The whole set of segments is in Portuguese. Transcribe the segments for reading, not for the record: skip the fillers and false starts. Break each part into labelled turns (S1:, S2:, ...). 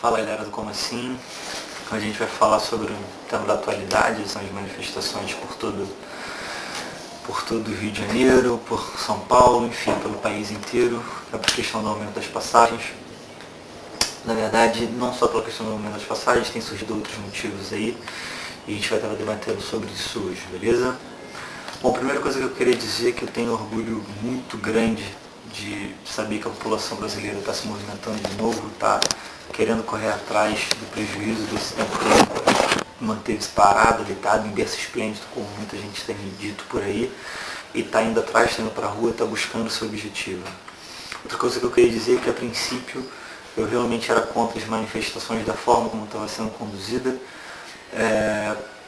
S1: Fala galera do Como Assim. A gente vai falar sobre um tema da atualidade, são as manifestações por todo o Rio de Janeiro, por São Paulo, enfim, pelo país inteiro, a questão do aumento das passagens. Na verdade, não só pela questão do aumento das passagens, tem surgido outros motivos aí, e a gente vai estar debatendo sobre isso hoje, beleza? Bom, a primeira coisa que eu queria dizer é que eu tenho um orgulho muito grande de saber que a população brasileira está se movimentando de novo, está querendo correr atrás do prejuízo desse tempo que manteve-se parado, deitado em berço esplêndido, como muita gente tem dito por aí, e está indo atrás, está indo para a rua, está buscando o seu objetivo. Outra coisa que eu queria dizer é que, a princípio, eu realmente era contra as manifestações da forma como estava sendo conduzida,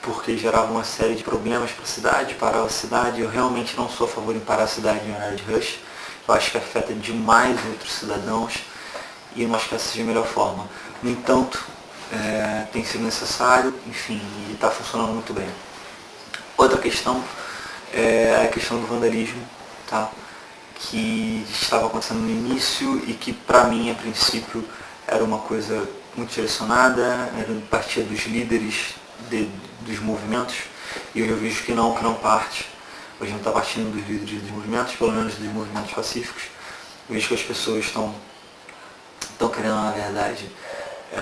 S1: porque gerava uma série de problemas para a cidade, parava a cidade. Eu realmente não sou a favor de parar a cidade em horário de rush. Eu acho que afeta demais outros cidadãos e eu não acho que essa seja a melhor forma. No entanto, tem sido necessário, enfim, e está funcionando muito bem. Outra questão é a questão do vandalismo, tá? Que estava acontecendo no início e que, para mim, a princípio, era uma coisa muito direcionada, partia dos líderes dos movimentos, e eu vejo que não parte. Hoje não está partindo dos líderes dos movimentos, pelo menos dos movimentos pacíficos. Eu vejo que as pessoas estão querendo, na verdade,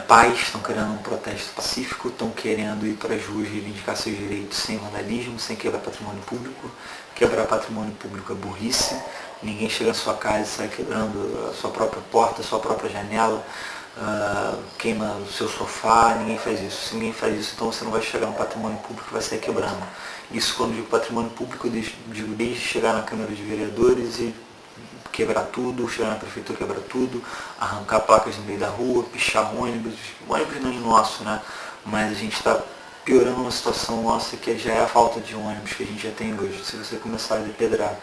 S1: paz, estão querendo um protesto pacífico, estão querendo ir para as ruas reivindicar seus direitos sem vandalismo, sem quebrar patrimônio público. Quebrar patrimônio público é burrice. Ninguém chega na sua casa e sai quebrando a sua própria porta, a sua própria janela, queima o seu sofá. Ninguém faz isso. Se ninguém faz isso, então você não vai chegar no patrimônio público e vai sair quebrando. Isso, quando digo patrimônio público, eu digo desde chegar na Câmara de Vereadores e quebrar tudo, chegar na prefeitura, quebrar tudo, arrancar placas no meio da rua, pichar ônibus. O ônibus não é nosso, né? Mas a gente está piorando uma situação nossa que já é a falta de ônibus que a gente já tem hoje. Se você começar a depedrar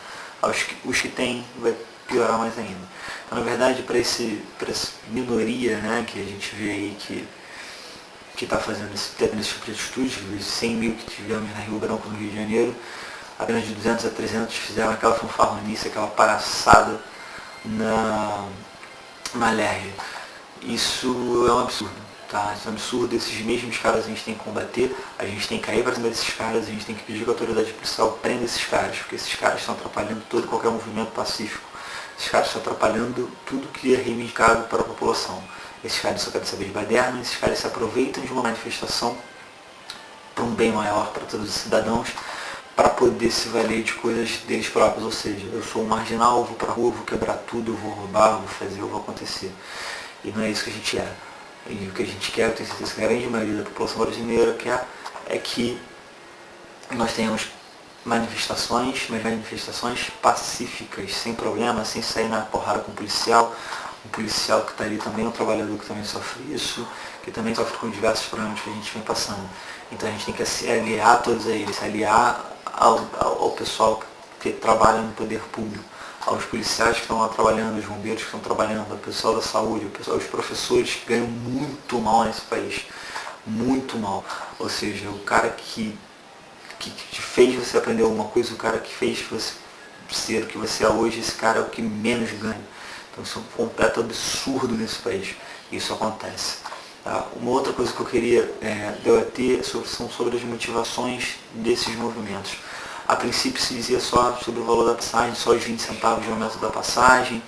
S1: os que tem, vai piorar mais ainda. Então, na verdade, para essa minoria, né, que a gente vê aí que está fazendo esse tipo de atitude, os 100 mil que tivemos na Rio Branco, no Rio de Janeiro, apenas de 200 a 300 fizeram aquela fanfarronice, aquela palhaçada na LERJ. Isso é um absurdo, tá? Isso é um absurdo. Esses mesmos caras a gente tem que combater, a gente tem que cair para cima desses caras, a gente tem que pedir que a autoridade policial prenda esses caras, porque esses caras estão atrapalhando todo e qualquer movimento pacífico. Esses caras estão atrapalhando tudo que é reivindicado para a população. Esses caras só querem saber de baderna, esses caras se aproveitam de uma manifestação para um bem maior para todos os cidadãos, para poder se valer de coisas deles próprios. Ou seja, eu sou um marginal, eu vou para a rua, vou quebrar tudo, eu vou roubar, eu vou fazer, eu vou acontecer. E não é isso que a gente quer. E o que a gente quer, eu tenho certeza que a grande maioria da população brasileira quer, é que nós tenhamos manifestações, mas manifestações pacíficas, sem problema, sem sair na porrada com o policial. Um policial que está ali também é um trabalhador que também sofre isso, que também sofre com diversos problemas que a gente vem passando. Então a gente tem que se aliar a todos eles, se aliar ao pessoal que trabalha no poder público, aos policiais que estão lá trabalhando, os bombeiros que estão trabalhando, ao pessoal da saúde, os professores que ganham muito mal nesse país. Muito mal. Ou seja, o cara que te fez você aprender alguma coisa, o cara que fez você ser o que você é hoje, esse cara é o que menos ganha. Então isso é um completo absurdo nesse país. Isso acontece. Tá? Uma outra coisa que eu queria debater são sobre as motivações desses movimentos. A princípio se dizia só sobre o valor da passagem, só os 20 centavos de aumento da passagem,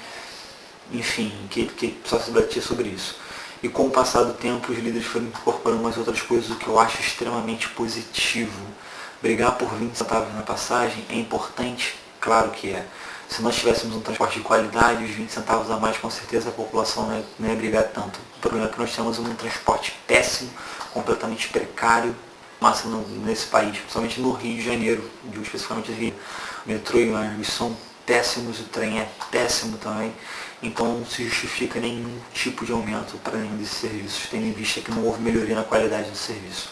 S1: enfim, que só se debatia sobre isso. E com o passar do tempo, os líderes foram incorporando umas outras coisas, o que eu acho extremamente positivo. Brigar por 20 centavos na passagem é importante? Claro que é. Se nós tivéssemos um transporte de qualidade, os 20 centavos a mais, com certeza a população não ia brigar tanto. O problema é que nós temos um transporte péssimo, completamente precário, nesse país, principalmente no Rio de Janeiro, especificamente no Rio. O metrô e o ônibus são péssimos, o trem é péssimo também, então não se justifica nenhum tipo de aumento para nenhum desses serviços, tendo em vista que não houve melhoria na qualidade do serviço.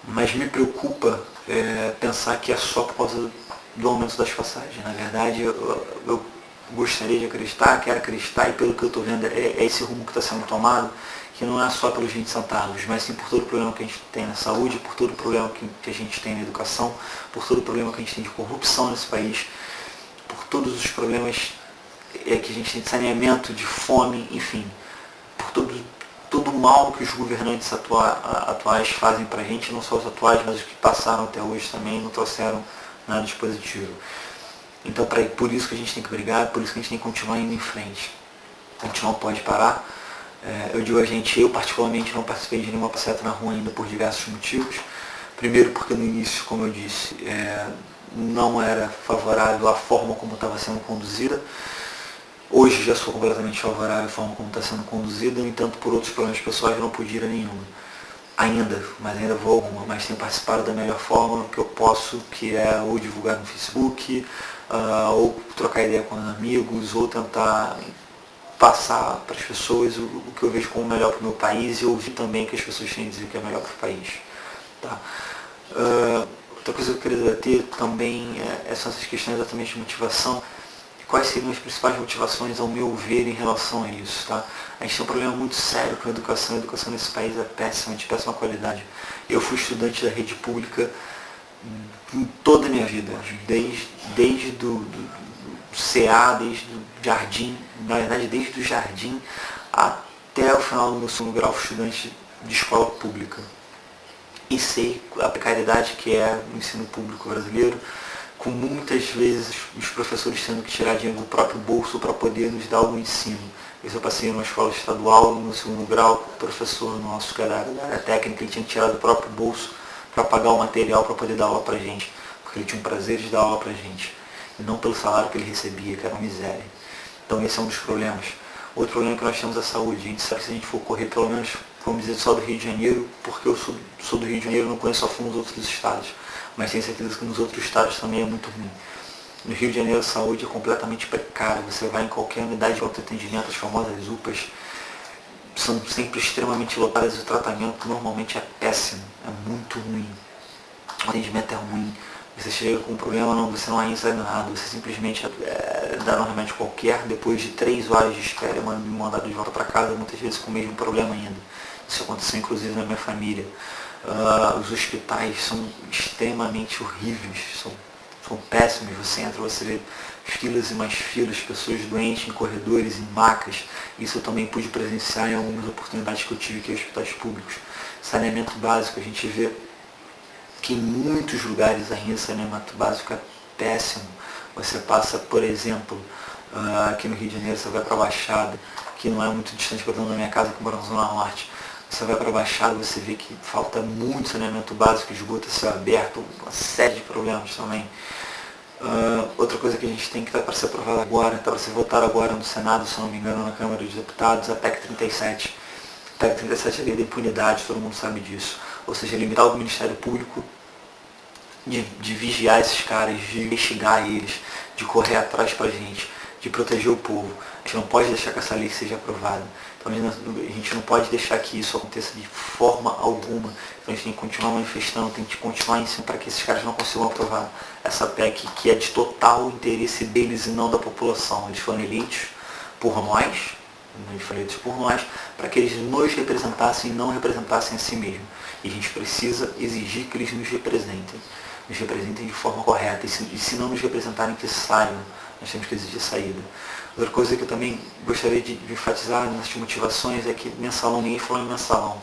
S1: Mas me preocupa pensar que é só por causa do aumento das passagens. Na verdade, eu gostaria de acreditar, quero acreditar, e pelo que eu estou vendo, é esse rumo que está sendo tomado, que não é só pelos 20 centavos, mas sim por todo o problema que a gente tem na saúde, por todo o problema que a gente tem na educação, por todo o problema que a gente tem de corrupção nesse país, por todos os problemas que a gente tem de saneamento, de fome, enfim, por todo o mal que os governantes atuais fazem para a gente, não só os atuais, mas os que passaram até hoje também, não trouxeram nada de positivo. Então, por isso que a gente tem que brigar, por isso que a gente tem que continuar indo em frente. A gente não pode parar. Eu digo a gente, eu particularmente não participei de nenhuma passeata na rua ainda por diversos motivos. Primeiro porque no início, como eu disse, não era favorável à forma como estava sendo conduzida. Hoje já sou completamente favorável à forma como está sendo conduzida, no entanto, por outros problemas pessoais eu não pude ir a nenhuma. Mas ainda vou a alguma, mas tenho participado da melhor forma que eu posso, que é ou divulgar no Facebook, ou trocar ideia com os amigos, ou tentar passar para as pessoas o que eu vejo como melhor para o meu país e ouvir também o que as pessoas têm a dizer que é melhor para o país. Tá? Outra coisa que eu queria debater também são essas questões exatamente de motivação. Quais seriam as principais motivações, ao meu ver, em relação a isso? Tá? A gente tem um problema muito sério com a educação. A educação nesse país é péssima, de péssima qualidade. Eu fui estudante da rede pública em toda a minha vida, desde do CA, desde o jardim, na verdade desde o jardim até o final do meu segundo grau, fui estudante de escola pública. E sei a precariedade que é o ensino público brasileiro, com muitas vezes os professores tendo que tirar dinheiro do próprio bolso para poder nos dar algum ensino. Isso eu passei numa escola estadual, no segundo grau, o professor nosso, que era da área técnica, ele tinha que tirar do próprio bolso para pagar o material para poder dar aula para a gente, porque ele tinha um prazer de dar aula para a gente, e não pelo salário que ele recebia, que era uma miséria. Então esse é um dos problemas. Outro problema é que nós temos a saúde. A gente sabe que se a gente for correr, pelo menos, vamos dizer, só do Rio de Janeiro, porque eu sou do Rio de Janeiro e não conheço a fundo os outros estados, mas tenho certeza que nos outros estados também é muito ruim. No Rio de Janeiro a saúde é completamente precária. Você vai em qualquer unidade de autoatendimento, as famosas UPAs, são sempre extremamente lotadas e o tratamento normalmente é péssimo, é muito ruim. O atendimento é ruim. Você chega com um problema, você não ainda sai nada, você simplesmente dá um remédio qualquer, depois de 3 horas de espera, me mandado de volta para casa, muitas vezes com o mesmo problema ainda. Isso aconteceu inclusive na minha família. Os hospitais são extremamente horríveis, são péssimos. Você entra, você vê filas e mais filas, pessoas doentes em corredores, em macas. Isso eu também pude presenciar em algumas oportunidades que eu tive aqui em hospitais públicos. Saneamento básico, a gente vê que em muitos lugares ainda o saneamento básico é péssimo. Você passa, por exemplo, aqui no Rio de Janeiro, você vai para a Baixada, que não é muito distante da minha casa, que mora na Zona Norte. Você vai para a Baixada, você vê que falta muito saneamento básico, esgoto a céu aberto, uma série de problemas também. Outra coisa que a gente tem que estar para ser aprovada agora, está para ser votada agora no Senado, se não me engano, na Câmara dos Deputados, a PEC 37. A PEC 37 é a lei da impunidade, todo mundo sabe disso. Ou seja, limitar o Ministério Público de vigiar esses caras, de investigar eles, de correr atrás pra gente, de proteger o povo. A gente não pode deixar que essa lei seja aprovada. Então a gente não pode deixar que isso aconteça de forma alguma. Então a gente tem que continuar manifestando, tem que continuar em cima para que esses caras não consigam aprovar essa PEC, que é de total interesse deles e não da população. Eles foram eleitos por nós, para que eles nos representassem e não representassem a si mesmos. E a gente precisa exigir que eles nos representem de forma correta. E se não nos representarem, que saiam. Nós temos que exigir saída. Outra coisa que eu também gostaria de enfatizar nas motivações é que mensalão, ninguém falou em mensalão.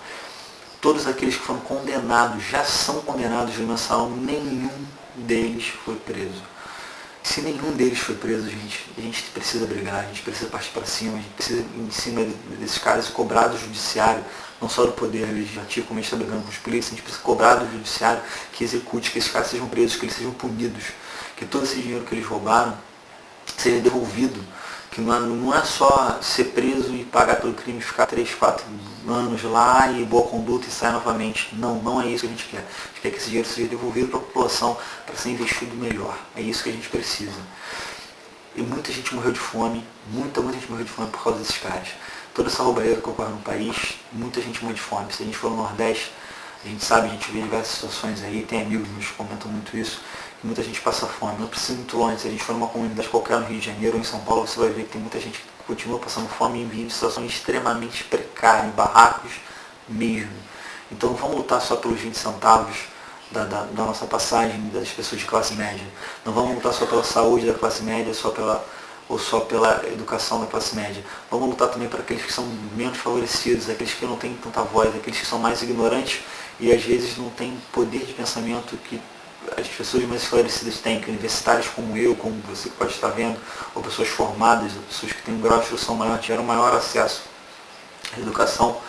S1: Todos aqueles que foram condenados, já são condenados de mensalão, nenhum deles foi preso. Se nenhum deles foi preso, a gente precisa brigar, a gente precisa partir para cima, a gente precisa ir em cima desses caras e cobrar do judiciário, não só do poder legislativo, como a gente está brigando com os polícias, a gente precisa cobrar do judiciário que execute, que esses caras sejam presos, que eles sejam punidos, que todo esse dinheiro que eles roubaram seja devolvido, que não é só ser preso e pagar pelo crime, ficar 3, 4 anos lá e boa conduta e sair novamente. Não é isso que a gente quer. A gente quer que esse dinheiro seja devolvido para a população para ser investido melhor. É isso que a gente precisa. E muita gente morreu de fome, muita gente morreu de fome por causa desses caras. Toda essa roubalheira que ocorre no país, muita gente morreu de fome. Se a gente for no Nordeste, a gente sabe, a gente vê diversas situações aí, tem amigos que nos comentam muito isso, que muita gente passa fome. Não precisa ir muito longe. Se a gente for numa comunidade qualquer no Rio de Janeiro ou em São Paulo, você vai ver que tem muita gente que continua passando fome e vive em situações extremamente precárias, em barracos mesmo. Então não vamos lutar só pelos 20 centavos da nossa passagem das pessoas de classe média. Não vamos lutar só pela saúde da classe média, só pela ou só pela educação da classe média. Vamos lutar também para aqueles que são menos favorecidos, aqueles que não têm tanta voz, aqueles que são mais ignorantes e às vezes não têm poder de pensamento que as pessoas mais esclarecidas têm, que universitários como eu, como você pode estar vendo, ou pessoas formadas, ou pessoas que têm um grau de instrução maior, tiveram maior acesso à educação,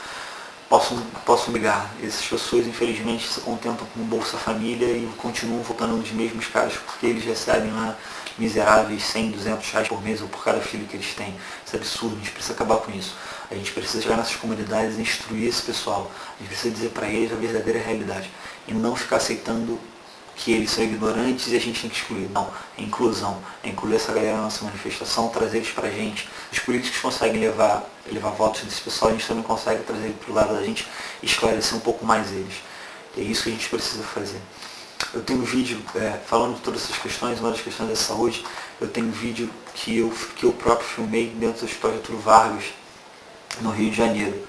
S1: possam migrar. Essas pessoas, infelizmente, se contentam com Bolsa Família e continuam votando nos mesmos caras, porque eles recebem lá miseráveis 100, 200 reais por mês ou por cada filho que eles têm. Isso é absurdo, a gente precisa acabar com isso. A gente precisa chegar nessas comunidades e instruir esse pessoal. A gente precisa dizer para eles a verdadeira realidade e não ficar aceitando que eles são ignorantes e a gente tem que excluir. Não, é inclusão. É incluir essa galera na nossa manifestação, trazer eles pra gente. Os políticos conseguem levar votos desse pessoal, a gente também consegue trazer ele pro lado da gente e esclarecer um pouco mais eles. E é isso que a gente precisa fazer. Eu tenho um vídeo falando de todas essas questões, uma das questões da saúde, eu tenho um vídeo que eu próprio filmei dentro do Hospital Getúlio Vargas, no Rio de Janeiro.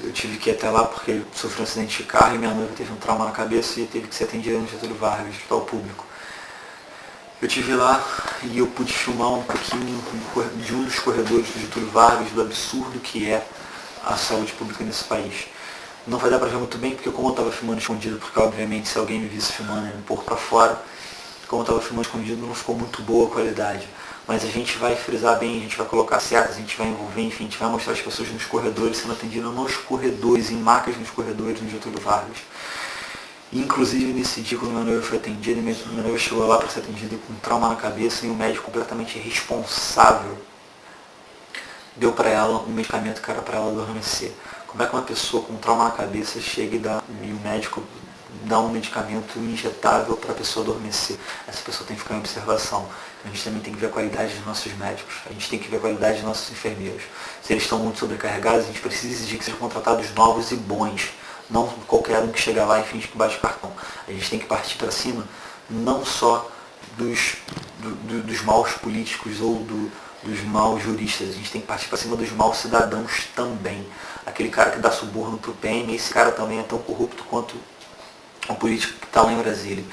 S1: Eu tive que ir até lá porque ele sofreu um acidente de carro e minha noiva teve um trauma na cabeça e teve que ser atendida no Getúlio Vargas, hospital público. Eu estive lá e eu pude filmar um pouquinho de um dos corredores do Getúlio Vargas, do absurdo que é a saúde pública nesse país. Não vai dar pra ver muito bem porque como eu estava filmando escondido, porque obviamente se alguém me visse filmando um pouco pra fora, como eu estava filmando escondido não ficou muito boa a qualidade. Mas a gente vai frisar bem, a gente vai colocar setas, a gente vai envolver, enfim, a gente vai mostrar as pessoas nos corredores, sendo atendidas nos corredores, em macas nos corredores, no Getúlio Vargas. E, inclusive nesse dia quando minha noiva foi atendida, minha noiva chegou lá para ser atendida com um trauma na cabeça e um médico completamente irresponsável deu para ela um medicamento que era para ela adormecer. Como é que uma pessoa com um trauma na cabeça chega e o médico dá um medicamento injetável para a pessoa adormecer? Essa pessoa tem que ficar em observação. A gente também tem que ver a qualidade dos nossos médicos, a gente tem que ver a qualidade dos nossos enfermeiros. Se eles estão muito sobrecarregados, a gente precisa exigir que sejam contratados novos e bons, não qualquer um que chega lá e finge que bate cartão. A gente tem que partir para cima não só dos maus políticos ou dos maus juristas, a gente tem que partir para cima dos maus cidadãos também. Aquele cara que dá suborno para o PM, esse cara também é tão corrupto quanto o político que está lá em Brasília.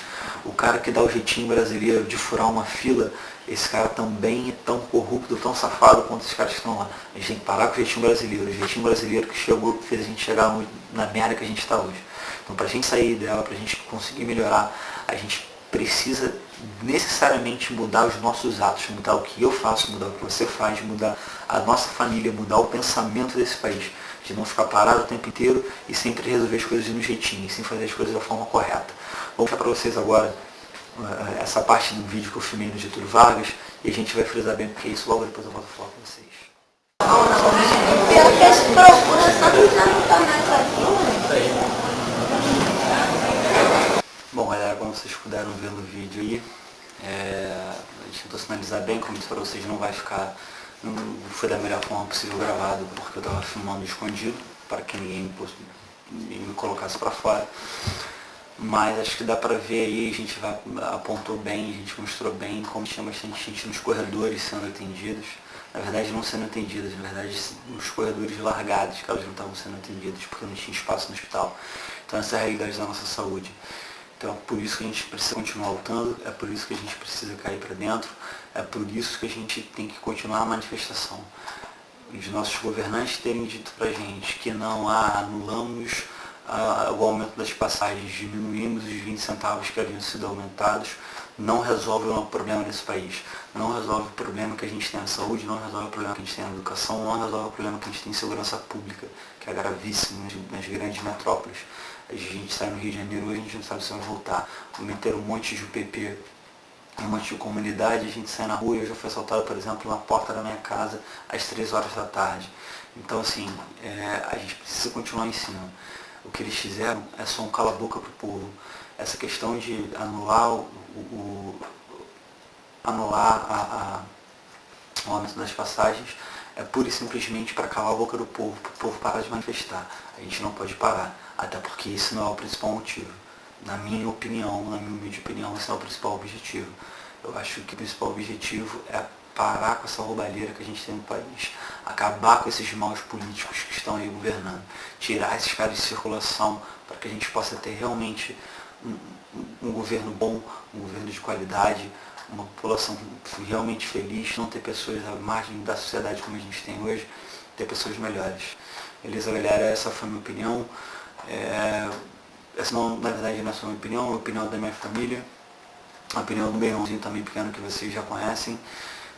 S1: O cara que dá o jeitinho brasileiro de furar uma fila, esse cara também é tão corrupto, tão safado quanto esses caras que estão lá. A gente tem que parar com o jeitinho brasileiro que chegou, fez a gente chegar na merda que a gente está hoje. Então, para a gente sair dela, para a gente conseguir melhorar, a gente precisa necessariamente mudar os nossos atos, mudar o que eu faço, mudar o que você faz, mudar a nossa família, mudar o pensamento desse país. De não ficar parado o tempo inteiro e sempre resolver as coisas no jeitinho, sem fazer as coisas da forma correta. Vou mostrar para vocês agora essa parte do vídeo que eu filmei no Getúlio Vargas e a gente vai frisar bem porque isso logo depois eu volto a falar com vocês.
S2: Pior que eles procuram só que já não tá mais aqui.
S1: Bom, galera, como vocês puderam ver no vídeo aí, a gente tentou sinalizar bem, como disse para vocês, não foi da melhor forma possível gravado, porque eu estava filmando escondido, para que ninguém me colocasse para fora. Mas acho que dá para ver aí, a gente apontou bem, a gente mostrou bem como tinha bastante gente nos corredores sendo atendidos. Na verdade não sendo atendidas, na verdade nos corredores largados, que elas não estavam sendo atendidas, porque não tinha espaço no hospital. Então essa é a realidade da nossa saúde. Então é por isso que a gente precisa continuar lutando, é por isso que a gente precisa cair para dentro, é por isso que a gente tem que continuar a manifestação. Os nossos governantes terem dito para a gente que não anulamos o aumento das passagens, diminuímos os 20 centavos que haviam sido aumentados, não resolve o problema desse país. Não resolve o problema que a gente tem na saúde, não resolve o problema que a gente tem na educação, não resolve o problema que a gente tem em segurança pública, que é gravíssimo nas grandes metrópoles. A gente sai no Rio de Janeiro hoje, a gente não sabe se vai voltar. Meter um monte de UPP, um monte de comunidade, a gente sai na rua, eu já fui assaltado, por exemplo, na porta da minha casa às 3 horas da tarde. Então, assim, a gente precisa continuar em cima. O que eles fizeram é só um cala-boca para o povo. Essa questão de anular o aumento das passagens é pura e simplesmente para calar a boca do povo, para o povo parar de manifestar. A gente não pode parar, até porque esse não é o principal motivo. Na minha opinião, na minha humilde opinião, esse não é o principal objetivo. Eu acho que o principal objetivo é parar com essa roubalheira que a gente tem no país, acabar com esses maus políticos que estão aí governando, tirar esses caras de circulação para que a gente possa ter realmente um governo bom, um governo de qualidade, uma população realmente feliz, não ter pessoas à margem da sociedade como a gente tem hoje, ter pessoas melhores. Beleza, galera? Essa foi a minha opinião. Essa não, na verdade, não é só a minha opinião, é a opinião da minha família, a opinião do meu irmãozinho também pequeno que vocês já conhecem,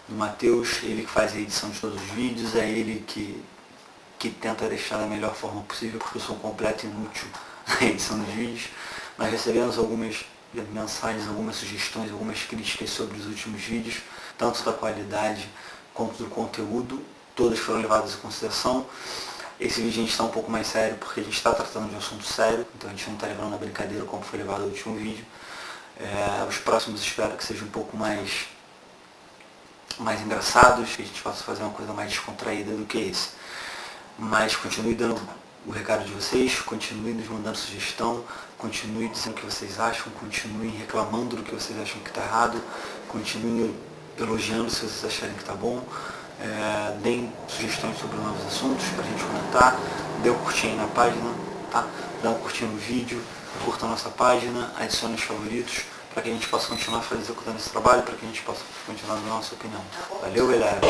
S1: do Matheus, ele que faz a edição de todos os vídeos, é ele que tenta deixar da melhor forma possível, porque eu sou um completo inútil na edição dos vídeos. Nós recebemos algumas mensagens, algumas sugestões, algumas críticas sobre os últimos vídeos, tanto da qualidade quanto do conteúdo, todas foram levadas em consideração. Esse vídeo a gente está um pouco mais sério, porque a gente está tratando de um assunto sério, então a gente não está levando na brincadeira como foi levado o último vídeo. Os próximos espero que sejam um pouco mais engraçados, que a gente possa fazer uma coisa mais descontraída do que esse. Mas continue dando o recado de vocês, continue nos mandando sugestão, continue dizendo o que vocês acham, continue reclamando do que vocês acham que está errado, continue elogiando se vocês acharem que está bom, deem sugestões sobre novos assuntos para a gente comentar, dê um curtinho na página, tá? Dá um curtinho no vídeo, curta a nossa página, adicione os favoritos, para que a gente possa continuar executando esse trabalho, para que a gente possa continuar dando a nossa opinião. Valeu, galera!